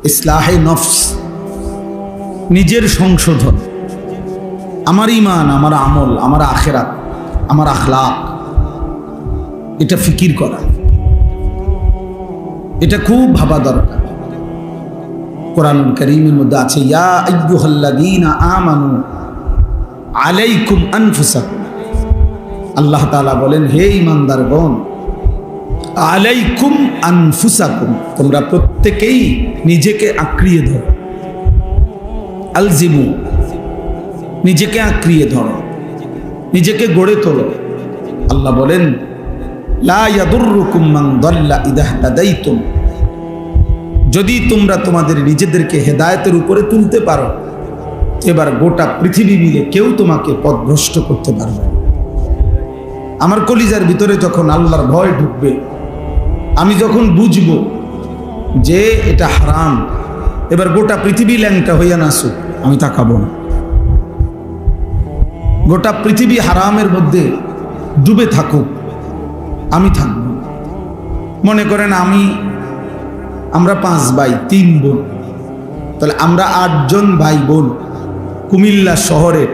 ইসলাহে নফস, নিজের সংশোধন, আমার ঈমান, আমার আমল, আমার আখিরাত, আমার আখলাক, এটা ফিকির করা, এটা খুব ভাবা দরকার। কোরআনুল কারীমের মধ্যে আছে, ইয়া আইয়ুহাল্লাযীনা আমানু আলাইকুম আনফুসাকুম। আল্লাহ তাআলা বলেন, হে ঈমানদারগণ, আলাইকুম আনফুসাকুম, তোমরা প্রত্যেকেই নিজেকে আঁকড়িয়ে ধরো। আলজিমু, নিজেকে আঁকড়িয়ে ধরো, নিজেকে গড়ে তোলো। আল্লাহ বলেন, লা ইয়াদুররুকুম মান দাল্লা ইযা ইহতাদাইতুম, যদি তোমরা তোমাদের নিজেদেরকে হেদায়েতের উপরে তুলতে পারো, এবার গোটা পৃথিবী মিলে কেউ তোমাকে পথভ্রষ্ট করতে পারবে না। আমার কলিজার ভিতরে যখন আল্লাহর ভয় ঢুকবে, আমি যখন বুঝবো যে এটা হারাম, এবার গোটা পৃথিবী ল্যাংটা হইয়া নাসুক, আমি তাকাবো না। গোটা পৃথিবী হারামের মধ্যে ডুবে থাকুক, আমি থাকব। মনে করেন আমরা 5 ভাই 3 বোন, তাহলে আমরা 8 জন ভাই বোন কুমিল্লা শহরে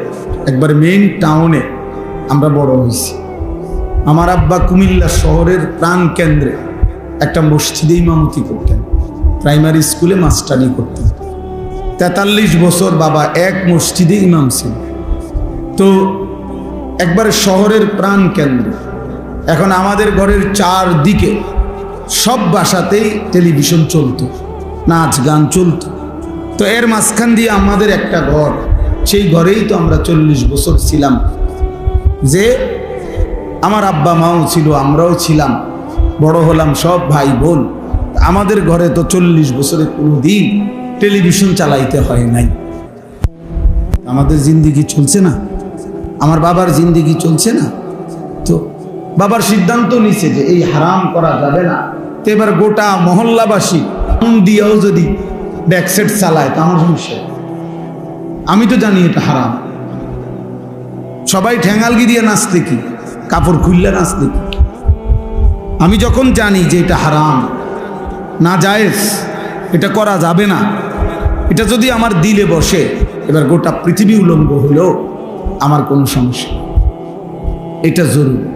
একবার মেইন টাউনে আমরা বড় হয়েছি। আমার আব্বা কুমিল্লা শহরের প্রাণ কেন্দ্রে একটা মসজিদে ইমামতি করতেন, প্রাইমারি স্কুলে মাস্টারি করতেন। 43 বছর বাবা এক মসজিদে ইমাম ছিল। তো একবার শহরের প্রাণ কেন্দ্র, এখন আমাদের ঘরের 4 দিকে সব বাসাতেই টেলিভিশন চলতো, নাচ গান চলতো। তো এর মাঝখান দিয়ে আমাদের একটা ঘর, সেই ঘরেই তো আমরা 40 বছর ছিলাম। যে আমার আব্বা মাও ছিল, আমরাও ছিলাম, বড় হলাম সব ভাই বোন। আমাদের ঘরে তো 40 বছরে কোনো দিন টেলিভিশন চালাইতে হয় নাই। আমাদের জিন্দিগি চলছে না, আমার বাবার জিন্দিগি চলছে না। তো বাবার সিদ্ধান্ত নিছে যে এই হারাম করা যাবে না। তো এবার গোটা মহল্লাবাসী দিয়েও যদি ব্যাকসেট চালায় তা আমার সমস্যা। আমি তো জানি এটা হারাম। সবাই ঠ্যাঙ্গালগি দিয়ে নাচতে কি, কাপড় খুললে নাচতে কি। আমি যখন জানি যে এটা হারাম, না জায়েজ, এটা করা যাবে না, এটা যদি আমার দিলে বসে, এবার গোটা পৃথিবী উলঙ্গ হলেও আমার কোনো সমস্যা, এটা জরুরি।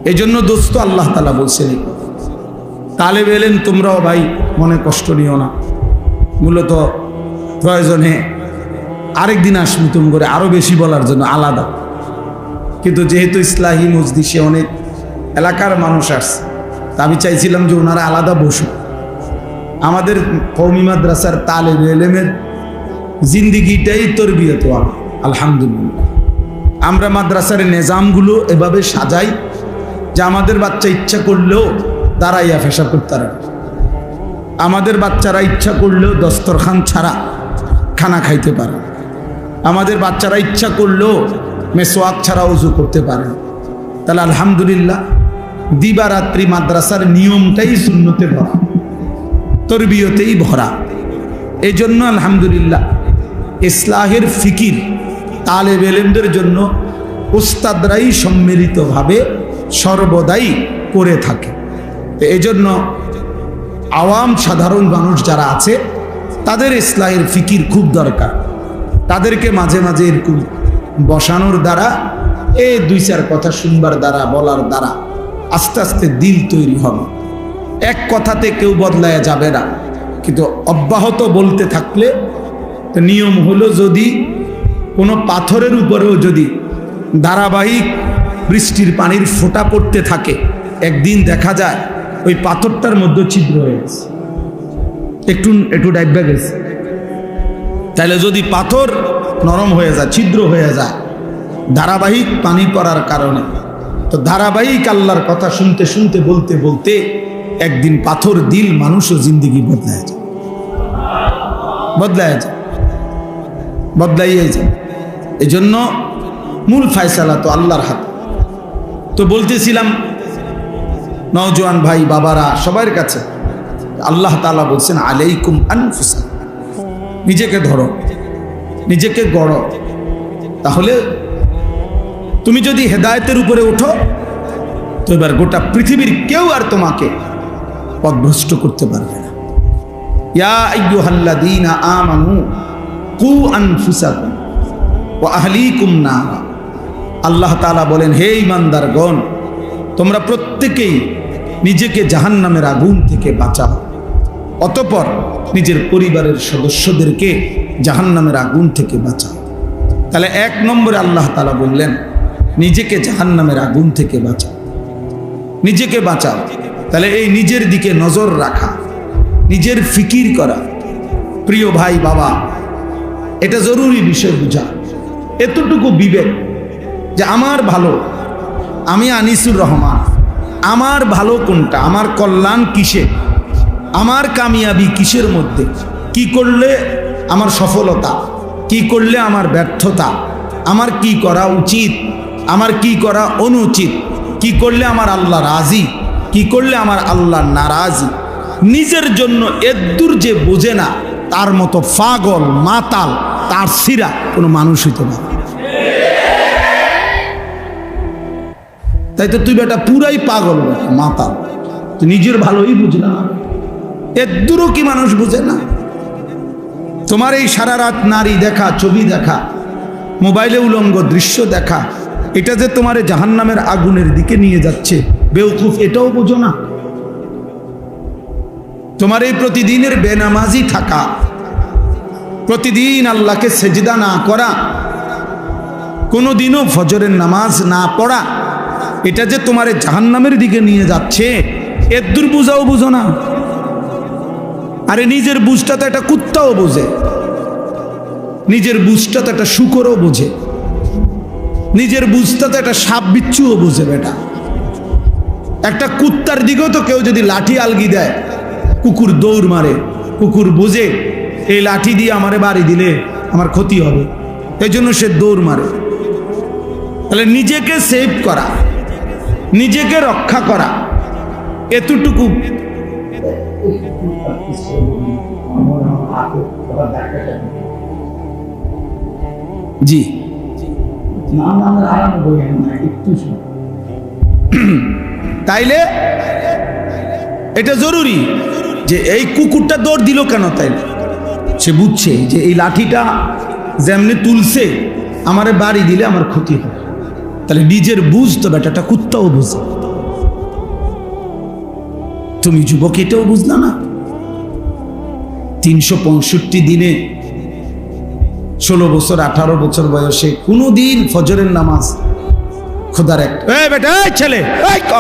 এই জন্য দোস্ত আল্লাহ তাআলা বলছেন, তালেব এলেন তোমরাও ভাই মনে কষ্ট নিও না, মূলত প্রয়োজনে আরেকদিন আসবো তুমি করে আরো বেশি বলার জন্য আলাদা। কিন্তু যেহেতু ইসলাহি মজলিসে অনেক এলাকার মানুষ আসছে, তা আমি চাইছিলাম যে ওনারা আলাদা বসুক। আমাদের কওমি মাদ্রাসার তালেব এলেমের জিন্দিগিটাই তরবিয়ত, আলহামদুলিল্লাহ। আমরা মাদ্রাসার নিজামগুলো এভাবে সাজাই যে আমাদের বাচ্চা ইচ্ছা করলেও দাঁড়াইয়া পেশাব করতে পারে, আমাদের বাচ্চারা ইচ্ছা করলেও দস্তরখান ছাড়া খানা খাইতে পারে, আমাদের বাচ্চারা ইচ্ছা করলেও মেসওয়াক ছাড়া ওযু করতে পারে। তাহলে আলহামদুলিল্লাহ, দিবারাত্রি মাদ্রাসার নিয়মটাই সুন্নতে ভরা, তরবিয়তেই ভরা। এই জন্য আলহামদুলিল্লাহ ইসলাহের ফিকির তালেব এলেমদের জন্য উস্তাদরাই সম্মিলিতভাবে সর্বদাই করে থাকে। এই জন্য আওয়াম সাধারণ মানুষ যারা আছে তাদের ইসলাহের ফিকির খুব দরকার। তাদেরকে মাঝে মাঝে এরকম বসানোর দ্বারা, এই 2-4 কথা শুনবার দ্বারা, বলার দ্বারা আস্তে আস্তে দিল তৈরি হবে। এক কথাতে কেউ বদলায়া যাবে না, কিন্তু অব্যাহত বলতে থাকলে নিয়ম হলো, যদি কোনো পাথরের উপরেও যদি ধারাবাহিক বৃষ্টির পানির ফোঁটা পড়তে থাকে, একদিন দেখা যায় ওই পাথরটার মধ্যে ছিদ্র হয়ে গেছে, একটু ডাইবা গেছে। তাহলে যদি পাথর নরম হয়ে যায়, ছিদ্র হয়ে যায় ধারাবাহিক পানি পড়ার কারণে, তো ধারাবাহিক আল্লাহর কথা শুনতে শুনতে, বলতে বলতে একদিন পাথর দিল মানুষ ও জিন্দিগি বদলায় যায়। এই জন্য মূল ফায়সালা তো আল্লাহর হাতে। তো বলতেছিলাম নওজোয়ান ভাই বাবারা সবার কাছে, আল্লাহ তাআলা বলছেন আলাইকুম আনফুসাকুম, নিজেকে ধরো, নিজেকে গড়ো। তাহলে তুমি যদি হেদায়েতের উপরে ওঠো, তো এবার গোটা পৃথিবীর কেউ আর তোমাকে পথভ্রষ্ট করতে পারবে না। ইয়া আইয়ুহাল্লাযীনা আমানু কু আনফুসাকুম ওয়া আহলিকুম নারা। আল্লাহ তাআলা বলেন, হে ঈমানদারগণ, তোমরা প্রত্যেকেই নিজেকে জাহান্নামের আগুন থেকে বাঁচাও, অতঃপর নিজের পরিবারের সদস্যদেরকে জাহান্নামের আগুন থেকে বাঁচাও। তাহলে 1 নম্বরে আল্লাহ তাআলা বললেন নিজেকে জাহান্নামের আগুন থেকে বাঁচাও, নিজেকে বাঁচাও। তাহলে এই নিজের দিকে নজর রাখা, নিজের ফিকির করা, প্রিয় ভাই বাবা, এটা জরুরি বিষয় বুঝা। এতটুকু বিবেক যে আমার ভালো, আমি আনিসুর রহমান, আমার ভালো কোনটা, আমার কল্যাণ কিসে, আমার কামিয়াবি কিসের মধ্যে, কি করলে আমার সফলতা, কি করলে আমার ব্যর্থতা, আমার কি করা উচিত, আমার কি করা অনুচিত, কি করলে আমার আল্লাহ রাজি, কি করলে আমার আল্লাহ নারাজি। নিজের জন্য এদ্দুর যে বোঝে না, তার মতো পাগল মাতাল তার সিরা কোনো মানুষ হইতে পারে। তাই তো তুই বেটা পুরাই পাগল বেটা, মাতাল, তুই নিজের ভালোই বুঝ না, এদ্দুরও কি মানুষ বুঝে না? তোমার এই সারা রাত নারী দেখা, ছবি দেখা, মোবাইলে উলঙ্গ দৃশ্য দেখা, এটা যে তোমার জাহান্নামের আগুনের দিকে নিয়ে যাচ্ছে, বেওকুফ, এটাও বোঝো না? তোমার এই প্রতিদিনের বেনামাজি থাকা, প্রতিদিন আল্লাহকে সেজদা না করা, কোনোদিনও ফজরের নামাজ না পড়া, এটা যে তোমার জাহান্নামের দিকে নিয়ে যাচ্ছে, এর দূর বুঝাও বুঝো না? আরে নিজের বুঝটা তো একটা কুত্তাও বোঝে, নিজের বুঝটা তো একটা শুকরও বোঝে, নিজের বুঝটা তো একটা সাপ বিচ্ছুও বোঝে বেটা। একটা কুত্তার দিকেও তো কেউ যদি লাঠি আলগি দেয়, কুকুর দৌড় মারে, কুকুর বোঝে এই লাঠি দিয়ে আমারে বাড়ি দিলে আমার ক্ষতি হবে, এই জন্য সে দৌড় মারে। তাহলে নিজেকে সেভ করা, নিজেকে রক্ষা করা, এতটুকু জি তাইলে এটা জরুরি যে এই কুকুরটা দৌড় দিল কেন, তাই সে বুঝছে যে এই লাঠিটা যেমনি তুলছে আমারে বাড়ি দিলে আমার ক্ষতি হবে। তাহলে নিজের বুঝ তো বেটাটা কুত্তাও বুঝে, তুমি যুবক এটাও বুঝলা না? 365 দিনে 16 বছর 18 বছর বয়সে কোনোদিন ফজরের নামাজ খোদার এক বেটা, ছেলে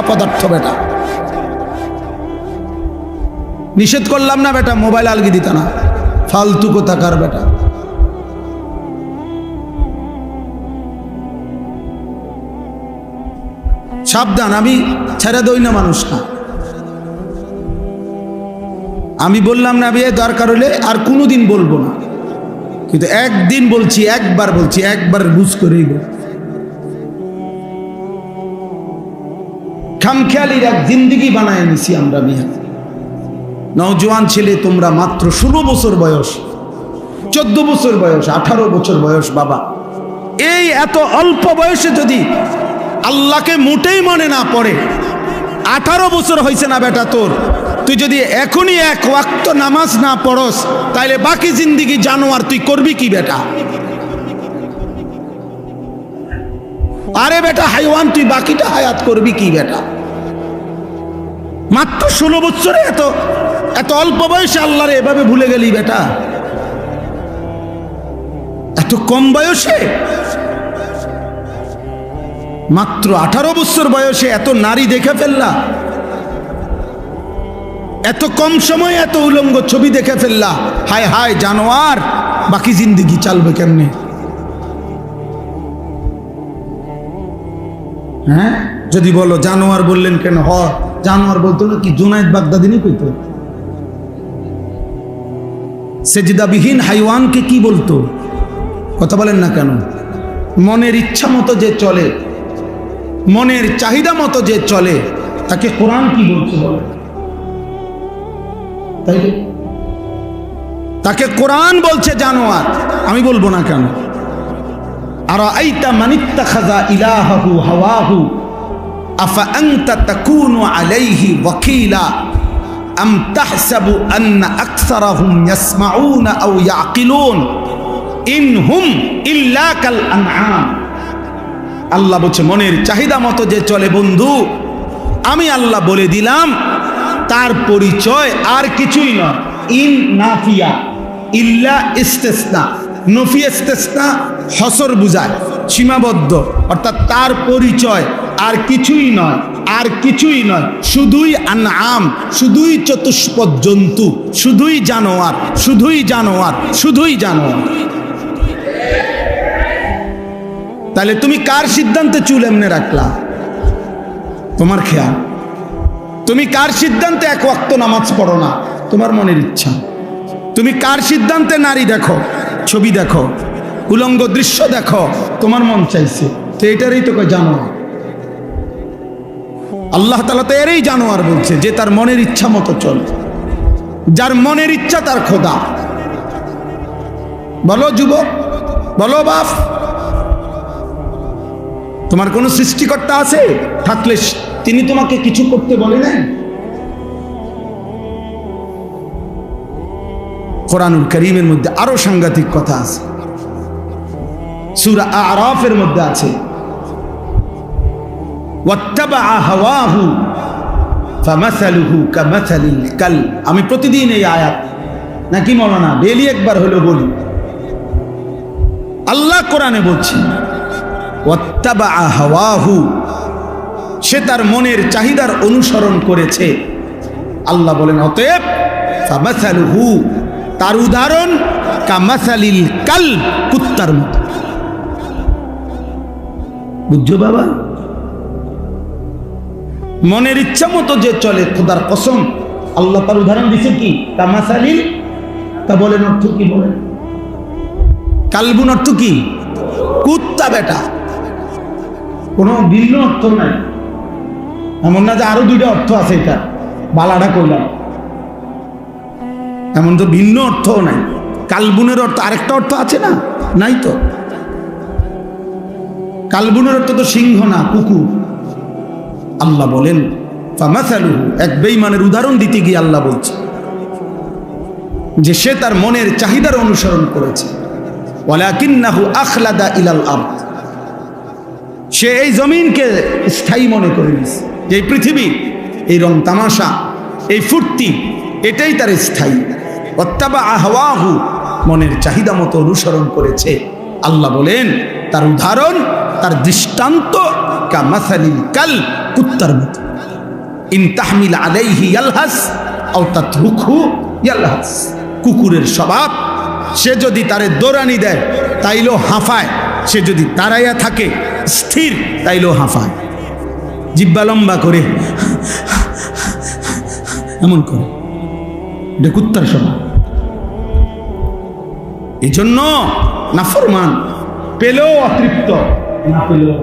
অপদার্থ বেটা, নিষেধ করলাম না বেটা, মোবাইল আলগি দিত না, ফালতু কোথাকার বেটা। সাবধান, আমি ছেড়ে দই না মানুষ না, আমি বললাম না বিয়ে দরকার হলে আর কোনোদিন বলবো না, কিন্তু একদিন বলছি, একবার বলছি, একবার বুঝ করেই বল। খামখেয়ালির এক জিন্দিগি বানায় নিছি আমরা মিয়া। নওজোয়ান ছেলে তোমরা, মাত্র 16 বছর বয়স, 14 বছর বয়স, 18 বছর বয়স, বাবা এই এত অল্প বয়সে যদি আল্লাহকে মোটেই মনে না পড়ে, 18 বছর হয়েছে না বেটা তোর, তুই যদি এখনই এক ওয়াক্ত নামাজ না পড়স, তাইলে বাকি জিন্দিগি জানোয়ার তুই করবি কি বেটা? আরে বেটা হাইওয়ান, তুই বাকিটা হায়াত করবি কি বেটা? মাত্র 16 বছরে এত অল্প বয়সে আল্লাহরে এভাবে ভুলে গেলি বেটা, এত কম বয়সে, মাত্র 18 বছর বয়সে এত নারী দেখে ফেললা, এত কম সময়ে এত উলঙ্গ ছবি দেখে ফেললা, হায় হায় জানোয়ার, বাকি জিন্দিগি চালবে কেমনে? হ্যাঁ, যদি বলো জানোয়ার বললেন কেন, জানোয়ার বলতো না কি জুনায়েদ বাগদাদিনী কইতো? সেজদাবিহীন হাইওয়ানকে কি বলতো? কথা বলেন না কেন? মনের ইচ্ছা মতো যে চলে, মনের চাহিদা মতো যে চলে, তাকে কোরআন কি বলছে বলে? তাই তাকে কোরআন বলছে জানোয়ার, আমি বলবো না কেন? আর আইতা মানিত্তাখাযা ইলাহাহু হাওয়াহু আফা আনতা তাকুনু আলাইহি ওয়াকিলা। আম তাহসাবু আন্না আকসারাহুম ইয়াসমাউনা আও ইয়াকিলুন ইন হুম ইল্লা কাল আনআম। আল্লাহ বলছে মনের চাহিদা মতো যে চলে বন্ধু, আমি আল্লাহ বলে দিলাম তার পরিচয় আর কিছুই নয়। ইন নাফিয়া, ইল্লা ইস্তেসনা, নফি ইস্তেসনা হসর বুঝায়, সীমাবদ্ধ, অর্থাৎ তার পরিচয় আর কিছুই নয়, আর কিছুই নয়, শুধুই আনআম, শুধুই চতুষ্পদ জন্তু, শুধুই জানোয়ার, শুধুই জানোয়ার, শুধুই জানোয়ার। তাহলে তুমি কার সিদ্ধান্তে চুল এমনে রাখলা? তোমার খেয়াল। তুমি কার সিদ্ধান্তে এক ওয়াক্ত নামাজ পড়ো না? তোমার মনের ইচ্ছা। তুমি কার সিদ্ধান্তে নারী দেখো, ছবি দেখো, উলঙ্গ দৃশ্য দেখো, তোমার মন চাইছে। তো এটারই তো জানোয়ার। আল্লাহ তাআলা তো এরই জানোয়ার বলছে যে তার মনের ইচ্ছা মতো চলে, যার মনের ইচ্ছা তার খোদা। বলো যুবক, বলো বাপ, তোমার কোন সৃষ্টিকর্তা আছে? থাকলে তিনি তোমাকে কিছু করতে বলে নাই? কোরআনুল কারীমের মধ্যে আরো সাংঘাতিক কথা আছে। সূরা আরাফের মধ্যে আছে ওয়াত্তাবা হাওয়াহু ফামাসালুহু কামাসালিল কালব। আমি প্রতিদিন এই আয়াত নাকি মৌলানা ডেইলি একবার হলো বলি। আল্লাহ কোরআনে বলছেন ওয়াত্তাবা হাওয়াহু, সে তার মনের চাহিদার অনুসরণ করেছে। আল্লাহ বলেন অতএব ফামাসালুহু, তার উদাহরণ কামাসালিল কালব, কুত্তার মতো। বুঝছো বাবা? মনের ইচ্ছা মতো যে চলে, খোদার কসম আল্লাহ তার উদাহরণ দিছে কি? কামাসালিল। তা বলেন অর্থ কি? বলেন কালবুন অর্থ কি? কুত্তা বেটা। কোনো ভিন্ন অর্থ নাই, এমন না যে আরো দুইটা অর্থ আছে, এটা বালাটা কইলাম, এমন তো ভিন্ন অর্থও নাই। কালবুনের অর্থ আরেকটা অর্থ আছে না? নাই তো। কালবুনের অর্থ তো সিংহ না, কুকুর। আল্লাহ বলেন ফামাসালুহু, এক বেঈমানের উদাহরণ দিতে গিয়ে আল্লাহ বলছে যে সে তার মনের চাহিদার অনুসরণ করেছে। ওয়ালাকিন্নাহু আখলাদা ইলাল আরদ, সে এই জমিনকে স্থায়ী মনে করে নিয়েছে, যে এই পৃথিবী, এই রং তামাশা, এই ফুর্তি, এটাই তার স্থায়ী। ওয়াত্তাবা হাওয়াহু, মনের চাহিদা মতো অনুসরণ করেছে। আল্লাহ বলেন তার উদাহরণ, তার দৃষ্টান্ত কামাসালিল কালব, কুত্তার মতো। ইন তাহমিল আলাইহি ইয়ালহাস আও তাতরুকহু ইয়ালহাস, কুকুরের স্বভাব। সে যদি তারে দৌড়ানি দেয় তাইলেও হাঁফায়, সে যদি দাঁড়াইয়া থাকে স্থির তাইলেও হাঁফায়, জিহ্বা লম্বা করে এমন করে। এটা কুত্তার স্বভাব। এই জন্য নাফরমান পেলেও অতৃপ্ত, না পেলেও